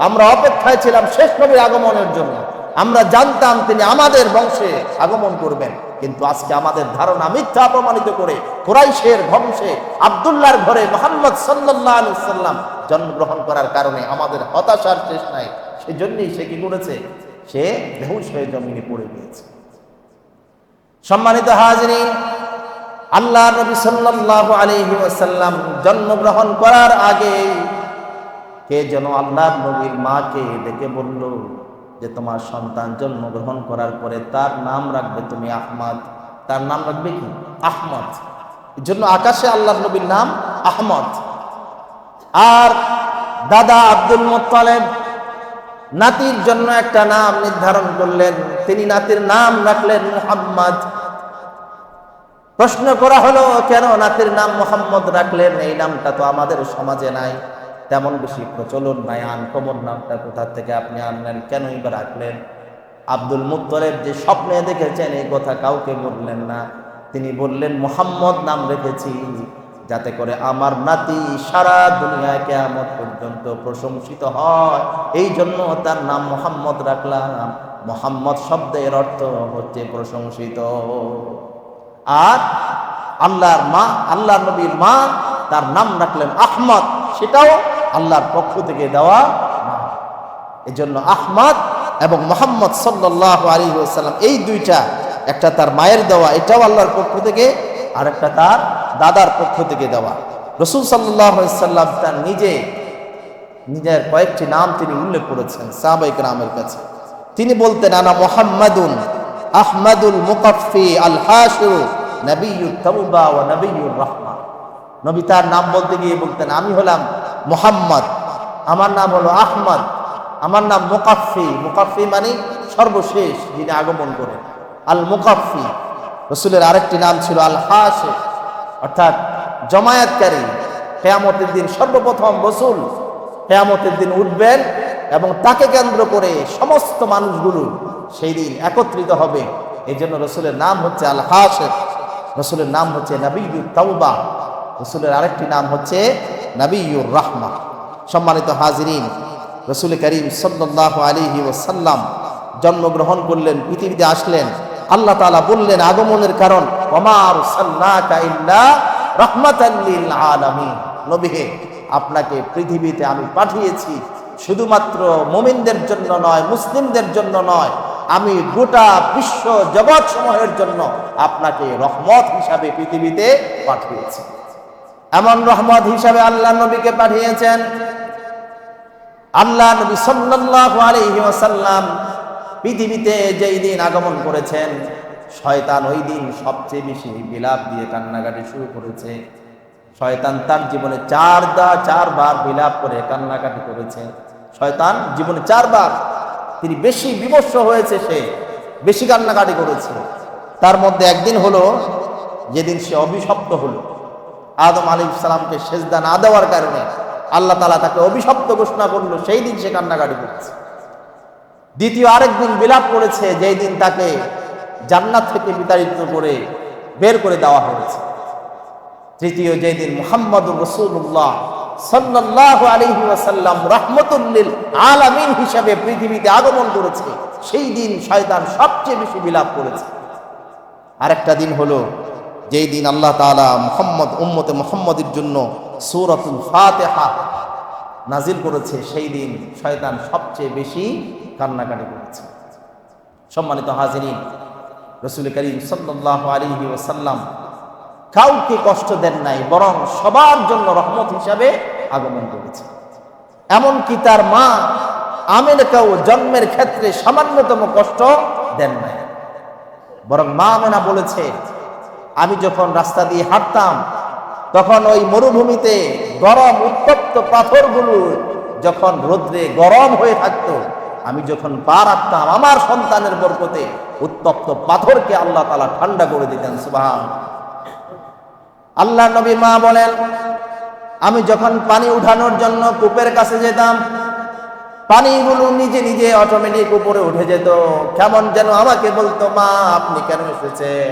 আমরা অপেক্ষায় ছিলাম শেষ নবীর আগমনের জন্য, আমরা জানতাম তিনি আমাদের বংশে আগমন করবেন, কিন্তু আজকে আমাদের ধারণা মিথ্যা প্রমাণিত করে কুরাইশের বংশে আব্দুল্লাহর ঘরে মুহাম্মদ সাল্লাল্লাহু আলাইহি ওয়াসাল্লাম জন্মগ্রহণ করার কারণে আমাদের হতাশার শেষ নাই। সেজন্যই সে কি করেছে? সে বেহুশ হয়ে জমিনে পড়ে গিয়েছে। সম্মানিত হাজিরিন, আল্লাহ নবী সাল্লাল্লাহু আলাইহি ওয়াসাল্লাম জন্মগ্রহণ করার আগে কে যেন আল্লাহর নবীর মাকে ডেকে বলল যে তোমার সন্তান জন্মগ্রহণ করার পরে তার নাম রাখবে তুমি আহমদ। তার নাম রাখবে কি? আহমদ। এর জন্য আকাশে আল্লাহর নবীর নাম আহমদ। আর দাদা আব্দুল মুত্তালিব নাতির জন্য একটা নাম নির্ধারণ করলেন, তিনি নাতির নাম রাখলেন মুহাম্মদ। প্রশ্ন করা হলো কেন নাতির নাম মুহাম্মদ রাখলেন? এই নামটা তো আমাদের সমাজে নাই, তেমন বেশি প্রচলন নাই, আনকমন নামটা কোথা থেকে আপনি আনলেন, কেন এবার রাখলেন? আব্দুল মুত্তালিব যে স্বপ্নে দেখেছেন এই কথা কাউকে বললেন না। তিনি বললেন মুহাম্মদ নাম রেখেছি যাতে করে আমার নাতি সারা দুনিয়ায় কিয়ামত পর্যন্ত প্রশংসিত হয়, এই জন্য তার নাম মুহাম্মদ রাখলাম। মুহাম্মদ শব্দের অর্থ হচ্ছে প্রশংসিত। আর আল্লাহর নবীর মা তার নাম রাখলেন আহমদ, সেটাও আল্লাহর পক্ষ থেকে দেওয়া নাম। এজন্য আহমদ এবং মুহাম্মদ সাল্লাল্লাহু আলাইহি ওয়াসাল্লাম এই দুইটা, একটা তার মায়ের দেওয়া এটাও আল্লাহর পক্ষ থেকে, আর একটা তার দাদার পক্ষ থেকে দেওয়া। রাসূল সাল্লাল্লাহু আলাইহি ওয়াসাল্লাম তার নিজের কয়েকটি নাম তিনি উল্লেখ করেছেন সাহাবায়ে কেরামের কাছে। তিনি বলতেন আনা মুহাম্মাদুন আহমাদুল মুকাফফি আল হাশির নবিয়্যুত তাওবা ওয়া নবিয়্যুর রাহমা। নবী তার নাম বলতে গিয়ে বলতেন আমি হলাম মুহাম্মদ, আমার নাম হলো আহমদ, আমার নাম মুকাফফি। মুকাফফি মানে সর্বশেষ যিনি আগমন করেন, আল মুকাফফি। রাসূলের আরেকটি নাম ছিল আল হাশির, অর্থাৎ জমায়েতকারী। কিয়ামতের দিন সর্বপ্রথম রাসূল কিয়ামতের দিন উঠবেন এবং তাকে কেন্দ্র করে সমস্ত মানুষগুলো সেই দিন একত্রিত হবে। এই জন্য রাসূলের নাম হচ্ছে আল হাশির, রাসূলের নাম হচ্ছে নবিয়্যুত তাওবা, রাসূলের আরেকটি নাম হচ্ছে নবিয়্যুর রাহমা। সম্মানিত হাজিরিন, রাসূল করিম সাল্লাল্লাহু আলাইহি ওয়াসাল্লাম জন্মগ্রহণ করলেন, পৃথিবীতে আসলেন। আল্লাহ তাআলা বললেন আগমনের কারণ ওমা আরসালনাকা ইল্লা রাহমাতাল লিল আলামিন। নবী হে, আপনাকে পৃথিবীতে আমি পাঠিয়েছি শুধুমাত্র মুমিনদের জন্য নয়, মুসলিমদের জন্য নয়, আমি গোটা বিশ্ব জগৎ সমূহের জন্য আপনাকে রহমত হিসাবে পৃথিবীতে পাঠিয়েছি। এমন রহমত হিসাবে আল্লাহ নবীকে পাঠিয়েছেন। আল্লাহ নবী সাল্লাল্লাহু আলাইহি ওয়াসাল্লাম পৃথিবীতে যেই দিন আগমন করেছেন, শয়তান ওই দিন সবচেয়ে বেশি বিলাপ দিয়ে কান্নাকাটি শুরু করেছে। শয়তান তার জীবনে চারবার বিলাপ করে কান্নাকাটি করেছে। শয়তান জীবনে 4 বার তিনি বেশি বিমর্ষ হয়েছে, সে বেশি কান্নাকাটি করেছে। তার মধ্যে একদিন হলো যেদিন সে অভিশপ্ত হলো। আদম আলাইহিস সালামকে সেজদা না দেওয়ার কারণে আল্লাহ তাআলা তাকে অভিশপ্ত ঘোষণা করলো, সেই দিন সে কান্নাকাটি করেছে। দ্বিতীয় আরেকদিন বিলাপ করেছে, যেই দিন তাকে জান্নাত থেকে বিতাড়িত করে বের করে দেওয়া হয়েছে। তৃতীয় যেই দিন মুহাম্মদুর রাসূলুল্লাহ সাল্লাল্লাহু আলাইহি ওয়াসাল্লাম রাহমাতুল লিল আলামিন হিসাবে পৃথিবীতে আগমন করেছে, সেই দিন শয়তান সবচেয়ে বেশি বিলাপ করেছে। আরেকটা দিন হলো যেই দিন আল্লাহ তাআলা উম্মতে মুহাম্মদের জন্য সূরাতুল ফাতিহা নাজিল করেছে, সেই দিন শয়তান সবচেয়ে বেশি কান্নাকাটি করেছে। সম্মানিত হাজিরিন, রাসূল করিম সাল্লাল্লাহু আলাইহি ওয়াসাল্লাম কাউকে কষ্ট দেন নাই, বরং সবার জন্য রহমত হিসাবে আগমন করেছে। এমনকি তার মা আমেনাকেও জন্মের ক্ষেত্রে সামান্যতম কষ্ট দেন নাই, বরং মা আমেনা বলেছে, আমি যখন রাস্তা দিয়ে হাঁটতাম তখন ওই মরুভূমিতে গরম উত্তপ্ত পাথরগুলো যখন রোদ্রে গরম হয়ে থাকতো, আমি যখন পা রাখতাম আমার সন্তানের বরকতে উত্তপ্ত পাথরকে আল্লাহ তাআলা ঠান্ডা করে দিতেন। সুবহানাল্লাহ। আল্লাহ নবী মা বলেন, আমি যখন পানি উঠানোর জন্য কূপের কাছে যেতাম, পানিগুলো নিজে নিজে অটোমেটিক উপরে উঠে যেত। কেমন যেন আমাকে বলতো, মা আপনি কেন এসেছেন?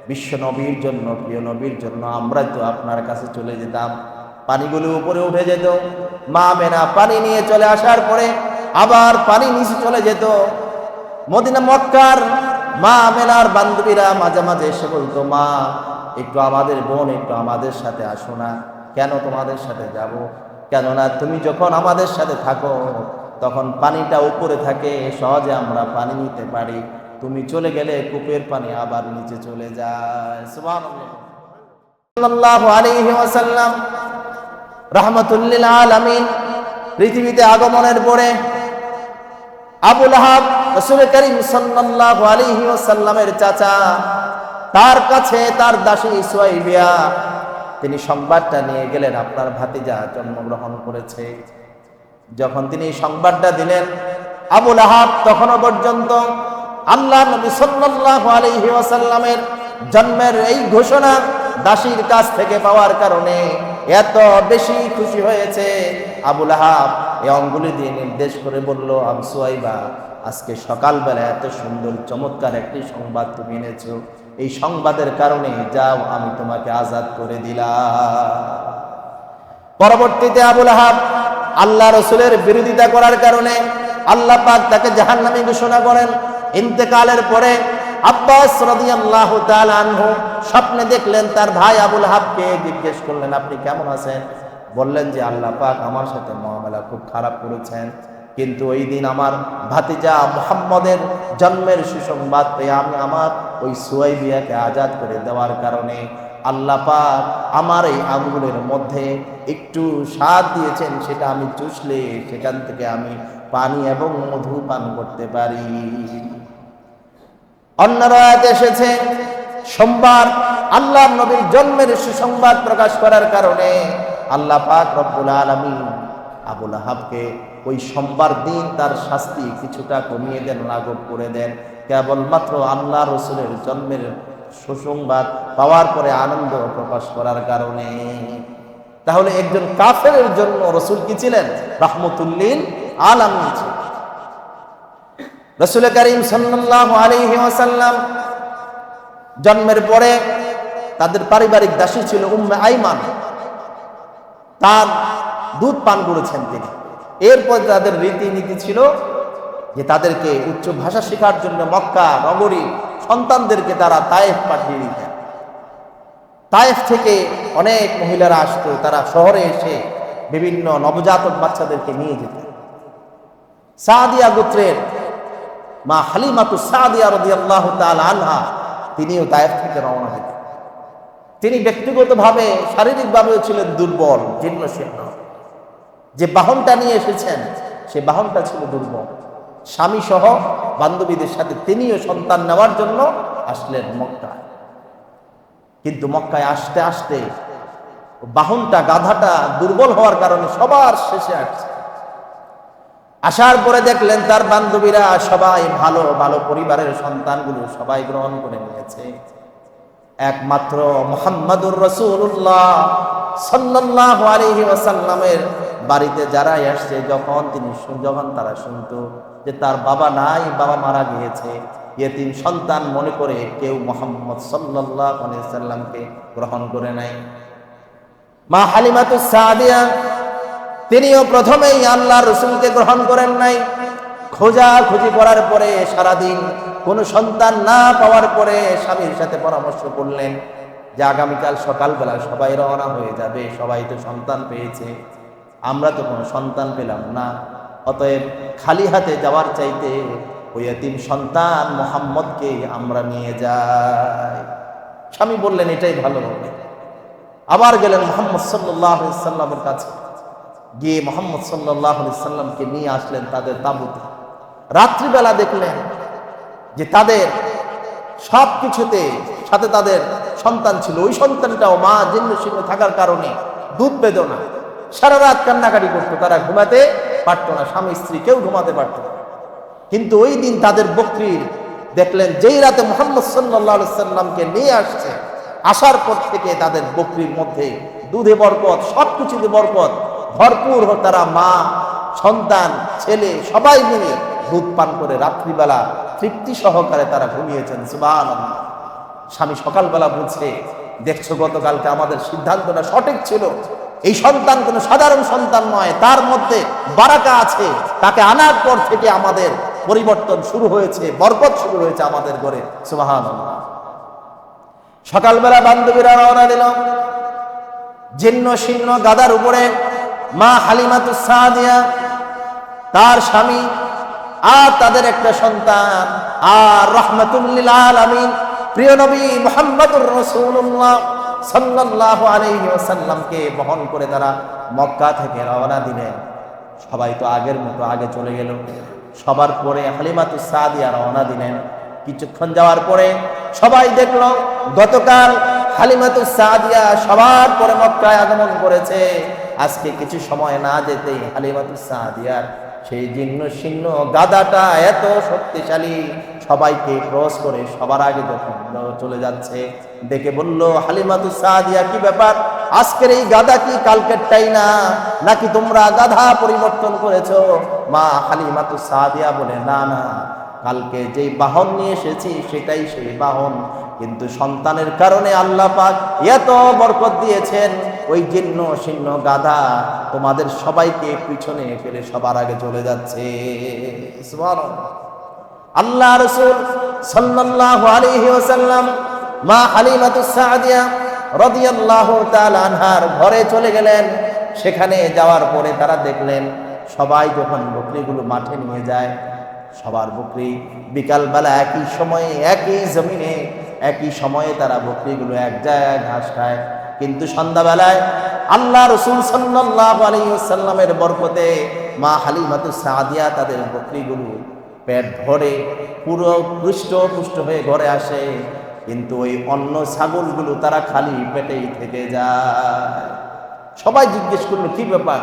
বিশ্ব নবীর জন্য, প্রিয় নবীর জন্য আমরা তো আপনার কাছে চলে যেতাম, পানিগুলো উপরে উঠে যেত। মা আমেনা পানি নিয়ে চলে আসার পরে আবার পানি নিচে চলে যেত। মদিনা মক্কার মা আমেনার বান্ধবীরা মাঝে মাঝে এসে বলতো, মা একটু আমাদের বোন একটু আমাদের সাথে আসো না। কেন তোমাদের সাথে যাব? কেননা তুমি যখন আমাদের সাথে থাকো তখন পানিটা উপরে থাকে, সহজে আমরা পানি নিতে পারি। তুমি চলে গেলে কূপের পানি আবার নিচে চলে যায়। সুবহানাল্লাহ। সাল্লাল্লাহু আলাইহি ওয়াসাল্লাম রাহমাতুল লিল আলামিন পৃথিবীতে আগমনের পরে আবু লাহাব রাসূল করিম সাল্লাল্লাহু আলাইহি ওয়াসাল্লামের চাচা, তার কাছে তার দাসী সুয়াইবিয়া তিনি সংবাদটা নিয়ে গেলেন, আপনার ভাতিজা জন্মগ্রহণ করেছে। যখন তিনি সংবাদটা দিলেন, আবু লাহাব তখনও পর্যন্ত আল্লাহ নবী সাল্লাল্লাহু আলাইহি ওয়াসাল্লামের জন্মের এই ঘোষণা দাসীর কাছ থেকে পাওয়ার কারণে এত বেশি খুশি হয়েছে। আবু লাহাব এই অঙ্গুলি দিয়ে নির্দেশ করে বলল, আবু সুয়াইবা, আজকে সকালবেলা এত সুন্দর চমৎকার একটি সংবাদ তুমি এনেছো, এই সংবাদের কারণে যাও আমি তোমাকে আজাদ করে দিলাম। পরবর্তীতে আবু লাহাব আল্লাহ রাসূলের বিরোধিতা করার কারণে আল্লাহ পাক তাকে জাহান্নামী ঘোষণা করেন। ইন্তেকালের পরে আব্বাস রাদিয়াল্লাহু তাআলা আনহু স্বপ্নে দেখলেন তার ভাই আবু লাহাবকে, জিজ্ঞেস করলেন, আপনি কেমন আছেন? বললেন যে আল্লাহ পাক আমার সাথে মুআমালা খুব খারাপ করেছেন, কিন্তু ওই দিন আমার ভাতিজা মুহাম্মদের জন্মের সুসংবাদ পেয়ে আমি আমার ওই সুয়াইবিয়াকে আজাদ করে দেওয়ার কারণে আল্লাহ পাক আমার এই আঙ্গুলের মধ্যে একটু স্বাদ দিয়েছেন, সেটা আমি চুষলে সেখান থেকে আমি পানি এবং মধু পান করতে পারি। অন্য রায়াতে এসেছে সোমবার আল্লাহর নবীর জন্মের সুসংবাদ প্রকাশ করার কারণে আল্লাহ পাক রব্বুল আলামিন আবু লাহাবকে ওই সোমবার দিন তার শাস্তি কিছুটা কমিয়ে দেন, লাঘব করে দেন, কেবলমাত্র আল্লাহ রাসূলের জন্মের সুসংবাদ পাওয়ার পরে আনন্দ প্রকাশ করার কারণে। তাহলে একজন কাফেরের জন্য রাসূল কি ছিলেন? রাহমাতুল লিল আলামিন ছিলেন। রাসূল করিম সাল্লাল্লাহু আলাইহি ওয়াসাল্লাম জন্মের পরে তাদের পারিবারিক দাসী ছিল উম্মে আইমান, তার দুধ পান করেছেন তিনি। এরপর তাদের রীতিনীতি ছিল যে তাদেরকে উচ্চ ভাষা শেখার জন্য মক্কা নগরী সন্তানদেরকে তারা তায়েফ পাঠিয়ে দিতেন। তায়েফ থেকে অনেক মহিলারা আসতো, তারা শহরে এসে বিভিন্ন নবজাতক বাচ্চাদেরকে নিয়ে যেতেন। সাদিয়া গোত্রের মা হালিমাতুস সাদিয়া রাদিয়াল্লাহু তাআলা আনহা তিনিও তায়েফ থেকে রওনা দিলেন। তিনি ব্যক্তিগতভাবে শারীরিকভাবেও ছিলেন দুর্বল, জীর্ণশীর্ণ। যে বাহনটা নিয়ে এসেছেন সে বাহনটা ছিল দুর্বল। স্বামী সহ বান্ধবীদের সাথে তিনিও সন্তান নেওয়ার জন্য আসলেন মক্কায়। কিন্তু মক্কায় আসতে আসতে বাহনটা, গাধাটা দুর্বল হওয়ার কারণে সবার শেষে আসছে। আসার পরে দেখলেন তার বান্ধবীরা সবাই ভালো ভালো পরিবারের সন্তানগুলো সবাই গ্রহণ করে নিয়েছে, একমাত্র মুহাম্মাদুর রাসূলুল্লাহ সাল্লাল্লাহু আলাইহি ওয়াসাল্লামের বাড়িতে যারাই আসছে, যখন তারা শুনতো যে তার বাবা নাই, বাবা মারা গিয়েছে, ইয়েতিম সন্তান মনে করে কেউ মুহাম্মদ সাল্লাল্লাহু আলাইহি ওয়াসাল্লামকে গ্রহণ করে নাই। মা হালিমাতুস সাদিয়া তিনিও প্রথমেই আল্লাহর রাসূলকে গ্রহণ করেন নাই। খোঁজাখুঁজি করার পরে সারাদিন কোনো সন্তান না পাওয়ার পরে স্বামীর সাথে পরামর্শ করলেন যে আগামীকাল সকালবেলা সবাই রওনা হয়ে যাবে, সবাই তো সন্তান পেয়েছে, আমরা তো কোনো সন্তান পেলাম না, অতএব খালি হাতে যাওয়ার চাইতে ওই এতিম সন্তান মুহাম্মদকে আমরা নিয়ে যাই। স্বামী বললেন এটাই ভালো হবে। আবার গেলেন মুহাম্মদ সাল্লাল্লাহু আলাইহি সাল্লামের কাছে, গিয়ে মুহাম্মদ সাল্লাল্লাহু আলাইহি সাল্লামকে নিয়ে আসলেন তাদের তাঁবুতে। রাত্রিবেলা দেখলেন যে তাদের সব কিছুতে সাথে তাদের সন্তান ছিল, ওই সন্তানটাও মা জীর্ণশীর্ণ থাকার কারণে দুধ পেত না, সারা রাত কান্নাকাটি করতো, তারা ঘুমাতে পারতো না, স্বামী স্ত্রী কেউ ঘুমাতে পারতো না। কিন্তু ওই দিন তাদের বকরির দেখলেন যেই রাতে মুহাম্মদ সাল্লাল্লাহু আলাইহি সাল্লামকে নিয়ে আসছে, আসার পর থেকে তাদের বকরির মধ্যে দুধে বরকত, সবকিছুতে বরকত ভরপুর। তারা মা, সন্তান, ছেলে সবাই মিলে দুধ পান করে রাত্রিবেলা তৃপ্তি সহকারে তারা ঘুমিয়েছেন। সুবহানাল্লাহ। স্বামী সকালবেলা বলছে, দেখছো গতকালকে আমাদের সিদ্ধান্তটা সঠিক ছিল, এই সন্তান কোনো সাধারণ সন্তান নয়, তার মধ্যে বারাকা আছে, তাকে আনার পর থেকে আমাদের পরিবর্তন শুরু হয়েছে, বরকত শুরু হয়েছে আমাদের ঘরে। সুবহানাল্লাহ। সকালবেলা বান্ধবীরা রওনা দিল। জীর্ণ শীর্ণ গাদার উপরে মা হালিমাতুস সাদিয়া, তার স্বামী আর তাদের একটা সন্তান, আর রাহমাতুল লিল আলামিন প্রিয় নবী মুহাম্মদুর রাসূলুল্লাহ সাল্লাল্লাহু আলাইহি ওয়াসাল্লামকে বহন করে তারা মক্কা থেকে রওনা দিলেন। সবাই তো আগের মতো আগে চলে গেল। সবার পরে হালিমাতুস সাদিয়া রওনা দিলেন। কিছুক্ষণ যাওয়ার পরে সবাই দেখল গতকাল হালিমাতুস সাদিয়া সবার পরে মক্কায় আগমন করেছে। আজকে কিছু সময় না যেতেই হালিমাতুস সাদিয়ার সেই জীর্ণ শীর্ণ গাদাটা এত শক্তিশালী, সবাইকে ক্রস করে সবার আগে যখন চলে যাচ্ছে, দেখে বলল হালিমাতুস সাদিয়া, কি ব্যাপার, আজকের এই গাদা কি কালকেরটাই না, নাকি তোমরা গাধা পরিবর্তন করেছো? মা হালিমাতুস সাদিয়া বলে, না না, কালকে যেই বাহন নিয়ে এসেছি সেটাই সেই বাহন, কিন্তু সন্তানের কারণে আল্লাহ পাক এত বরকত দিয়েছেন, ওই জীর্ণ শীর্ণ গাধা তোমাদের সবাইকে পিছনে ফেলে সবার আগে চলে যাচ্ছে। সুবহানাল্লাহ। আল্লাহ রাসূল সাল্লাল্লাহু আলাইহি ওয়াসাল্লাম মা হালিমাতুস সাদিয়া রাদিয়াল্লাহু তাআলা আনহার ঘরে চলে গেলেন। সেখানে যাওয়ার পরে তারা দেখলেন সবাই যখন বকরিগুলো মাঠে নিয়ে যায়, সবার বকরি বিকালবেলা একই সময়ে একই জমিনে একই সময়ে তারা বকরিগুলো এক জায়গায় ঘাস খায়, কিন্তু সন্ধ্যাবেলায় আল্লাহ রাসূল সাল্লাল্লাহু আলাইহি ওয়াসাল্লামের বরকতে মা হালিমাতুস সাদিয়া তাদের বকরিগুলো পেট ভরে পুরো পুষ্ট হয়ে ঘরে আসে, কিন্তু ওই অন্য ছাগলগুলো তারা খালি পেটেই থেকে যায়। সবাই জিজ্ঞেস করলো, কি ব্যাপার,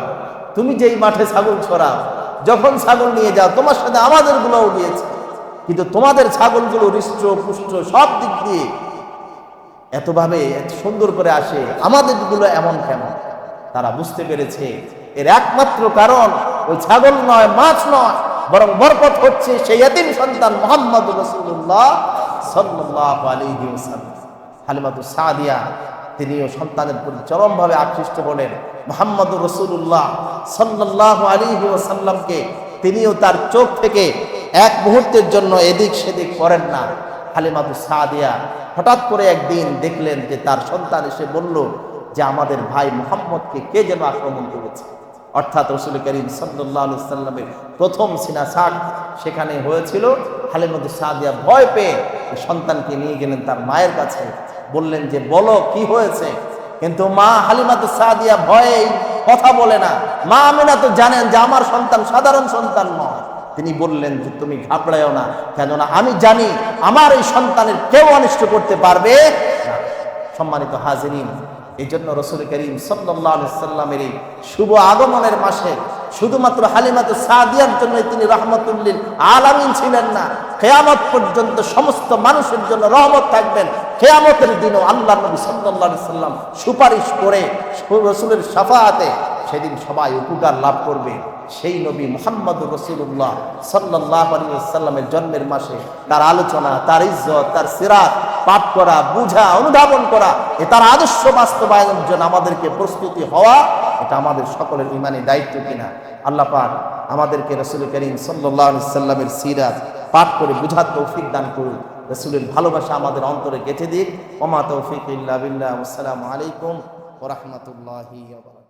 তুমি যেই মাঠে ছাগল ছড়াও, যখন ছাগল নিয়ে যাও তোমার সাথে আমাদের গুলোও গিয়েছে, কিন্তু তোমাদের ছাগলগুলো হৃষ্ট পুষ্ট সব দিক দিয়ে এতভাবে এত সুন্দর করে আসে, আমাদের গুলো এমন কেন? তারা বুঝতে পেরেছে এর একমাত্র কারণ ওই ছাগল নয়, মাছ নয়, বরং বরকত হচ্ছে সেই এতিম সন্তান মুহাম্মদুর রাসূলুল্লাহ সাল্লাল্লাহু আলাইহি ওয়াসাল্লাম। হালিমাতুস সাদিয়া তিনিও সন্তানের প্রতি চরমভাবে আকৃষ্ট হলেন। মুহাম্মদুর রাসূলুল্লাহ সাল্লাল্লাহু আলাইহি ওয়াসাল্লামকে তিনিও তার চোখ থেকে এক মুহূর্তের জন্য এদিক সেদিক করেন না। হালিমাতুস সাদিয়া হঠাৎ করে একদিন দেখলেন যে তার সন্তান এসে বলল যে আমাদের ভাই মুহাম্মদকে কে যেন আক্রমণ করেছে। অর্থাৎ রাসূল করিম সাল্লাল্লাহু আলাইহি সাল্লামের প্রথম সিনা ছাগ সেখানে হয়েছিল। হালিমাতু সাদিয়া ভয় পেয়ে সন্তানকে নিয়ে গেলেন তার মায়ের কাছে, বললেন যে বলো কি হয়েছে। কিন্তু মা হালিমাতু সাদিয়া ভয়ে কথা বলে না। মা আমিনা তো জানেন যে আমার সন্তান সাধারণ সন্তান নয়। তিনি বললেন যে তুমি ঘাবড়ায়ও না, কেননা আমি জানি আমার এই সন্তানের কেউ অনিষ্ট করতে পারবে না। সম্মানিত হাজিরিন, এই জন্য রাসূল করিম সাল্লাল্লাহু আলাইহি সাল্লামের এই শুভ আগমনের মাসে শুধুমাত্র হালিমাতু সাদিয়ার জন্য তিনি রাহমাতুল লিল আলামিন ছিলেন না, কিয়ামত পর্যন্ত সমস্ত মানুষের জন্য রহমত থাকবেন। কিয়ামতের দিনও আল্লাহর নবী সাল্লাল্লাহু আলাইহি সাল্লাম সুপারিশ করে রাসূলের শাফাআতে সেদিন সবাই উপকার লাভ করবে। সেই নবী মুহাম্মদুর রাসূলুল্লাহ সাল্লাল্লাহু আলাইহি ওয়াসাল্লামের জন্মের মাসে তার আলোচনা, তার ইজ্জত, তার সিরাত পাঠ করা, বুঝা, অনুধাবন করা, তার আদর্শ বাস্তবায়নের জন্য আমাদেরকে প্রস্তুতি হওয়া, এটা আমাদের সকলের ঈমানি দায়িত্ব কিনা। আল্লাহ পাক আমাদেরকে রাসূল করিম সাল্লাল্লাহু আলাইহি ওয়াসাল্লামের সিরাত পাঠ করে বুঝার তৌফিক দান করুন। রাসূলের ভালোবাসা আমাদের অন্তরে গেঁথে দিক। ওয়া মা তৌফিক ইল্লা বিল্লাহ। আসসালামু আলাইকুম ওয়া রাহমাতুল্লাহি ওয়া বারাকাতুহু।